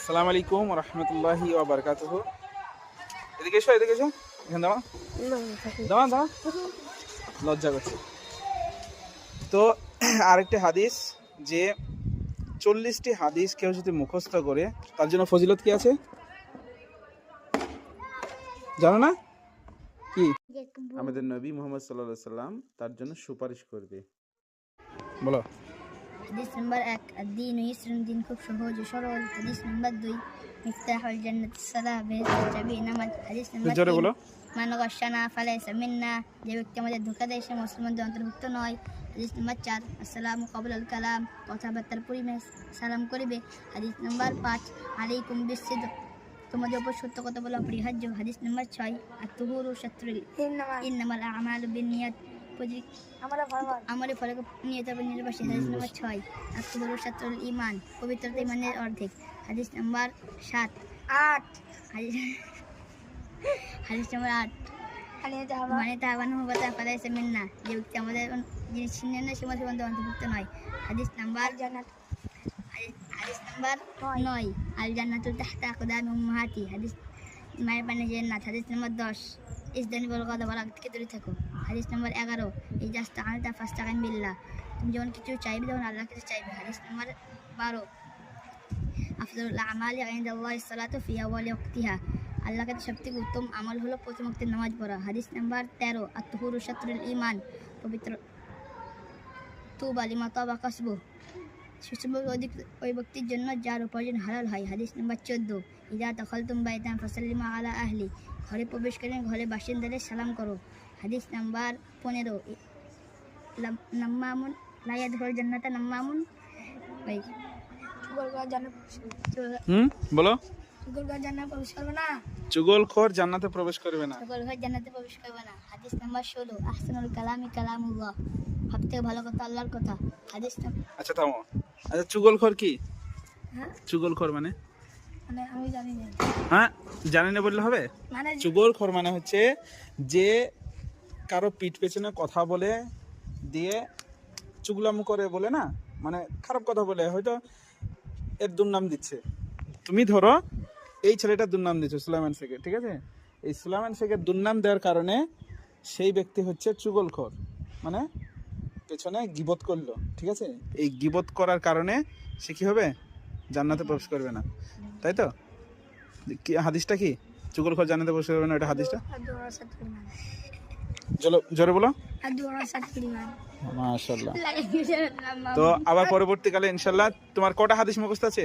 আসসালামু আলাইকুম ওয়া রাহমাতুল্লাহি ওয়া বারাকাতুহু। এদিকে এসো এখানে দাঁড়া দাঁড়া দাঁড়া, লজ্জা করছে। তো আরেকটি হাদিস, যে 40টি হাদিস কেউ যদি মুখস্থ করে তার জন্য ফজিলত কি আছে জানো না? কি? আমাদের নবী মুহাম্মদ সাল্লাল্লাহু আলাইহি সাল্লাম তার জন্য সুপারিশ করবে। বলো। হাদিস নাম্বার 1, আদ-দীনু ইসরুন, দিন খুব সহজ ও সরল। হাদিস নাম্বার 2, মিফতাহুল জান্নাতিস সালাহ, বেহেশতের চাবি নামাজ। হাদিস নাম্বার 3, জোরে বলো। মান গাশানা ফালাইসা মিন্না, যে ব্যক্তি আমাদের ধোঁকা দেয় সে মুসলমানদের অন্তর্ভুক্ত নয়। হাদিস নাম্বার 4, আসসালামু ক্বাবলাল কালাম, কথাবার্তার পূর্বে সালাম করিবে। হাদিস নাম্বার 5, আলাইকুম বিসসিদক, তোমাদের উপর সত্য কথা বলা অপরিহার্য। হাদিস নাম্বার 6, আত-তুহুরু শাত্রুল ইন্নামাল আমালু বিন্নিয়াত, আমার ফলে নিয়তের উপর নির্ভরশীল। হাদিস নাম্বার 6, আত-তুহুরু শাত্রুল ঈমান, পবিত্রতা ঈমানের অর্ধেক। হাদিস নাম্বার 7, হাদিস নাম্বার 8, মানে তাবানু বাতা ফালাইসা মিন্না, যে ব্যক্তি আমাদের যিনি ছিনেন না সে মুসলমানদের অন্তর্ভুক্ত নয়। হাদিস নাম্বার 9, আল জান্নাতু তাহতা আকদামি উম্মাহাতি, হাদিস মায়ের পানে জান্নাত। হাদিস নাম্বার 10, ইসদানিবুল গাদাব, রাগ থেকে দূরে থাকো। হাদিস নাম্বার 11, ইজাস্তাআনতা ফাস্তাঈন বিল্লাহ, তুমি যখন কিছু চাইবে তখন আল্লাহর কাছে চাইবে। হাদিস নাম্বার 12, আফদালুল আমালি ইনদাল্লাহি সালাতু ফি আওয়ালি ওয়াক্তিহা, আল্লাহর কাছে সবথেকে উত্তম আমল হলো প্রথম ওয়াক্তে নামাজ পড়া। হাদিস নাম্বার 13, আত-তুহুরু শাত্রুল ঈমান, পবিত্র তুবা লিমা তাবা কাসবু, সুসম্পদ ওই ব্যক্তির জন্য যার উপার্জন হালাল হয়। হাদিস নাম্বার 14, ইযা দাখালতুম বাইতান ফাসাল্লিমু আলা আহলি, ঘরে প্রবেশ করেন ঘরে বাসিন্দাদের সালাম করো। হাদিস নাম্বার 15, নাম্মামুন লা ইয়াদখুলুল জান্নাতা নাম্মামুন, বলো। চুগলখোর চুগলখোর জান্নাতে জান্নাতে প্রবেশ করবে না। প্রবেশ করবে না। চুগলখোর জান্নাতে প্রবেশ করবে না। হাদিস নাম্বার 16, আহসানুল কালামি কালামুল্লাহ, সবথেকে ভালো কথা আল্লাহর কথা। হাদিস আচ্ছা থামো। আচ্ছা চুগলখোর কি? হ্যাঁ, চুগলখোর মানে আমি জানি না। হ্যাঁ জানি না বললে হবে? মানে চুগলখোর মানে হচ্ছে যে কারো পিঠ পেছনে কথা বলে দিয়ে চুগলাম করে, বলে না, মানে খারাপ কথা বলে, হয়তো এর দুর্নাম দিচ্ছে। তুমি ধরো এই ছেলেটার দুর্নাম দিচ্ছ সুলাইমান শেখের, ঠিক আছে? এই সুলাইমান শেখের দুর্নাম দেওয়ার কারণে সেই ব্যক্তি হচ্ছে চুগলখোর, মানে পেছনে গীবত করলো, ঠিক আছে? এই গীবত করার কারণে সে কি হবে? জান্নাতে প্রবেশ করবে না, তাই তো? কি হাদিসটা কি? চুগলখোর জান্নাতে প্রবেশ করবে না, এটা হাদিসটা জোরে বলো। মাশাআল্লাহ। তো আবার পরবর্তীকালে ইনশাআল্লাহ তোমার কটা হাদিস মুখস্থ আছে?